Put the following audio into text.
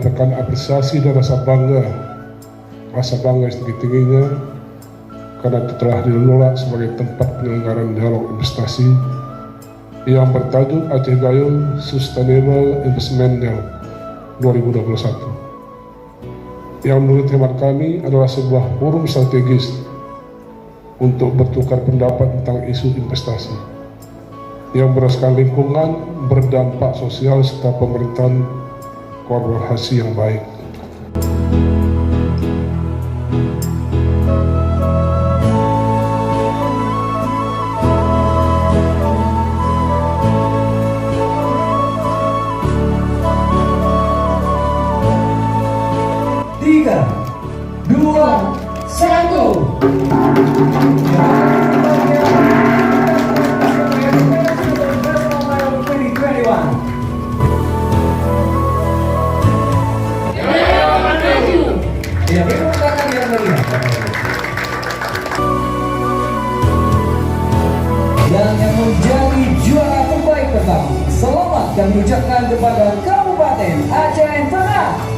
menyatakan apresiasi dan rasa bangga setinggi-tingginya karena telah dikelola sebagai tempat penyelenggaraan dialog investasi yang bertajuk Aceh Gayung Sustainable Investment Dialogue 2021, yang menurut hemat kami adalah sebuah forum strategis untuk bertukar pendapat tentang isu investasi yang berdasarkan lingkungan, berdampak sosial, serta pemerintahan kolaborasi yang baik. Tiga, dua, satu. Dan yang menjadi juara terbaik pertama, selamat kami ucapkan kepada Kabupaten Aceh Tengah.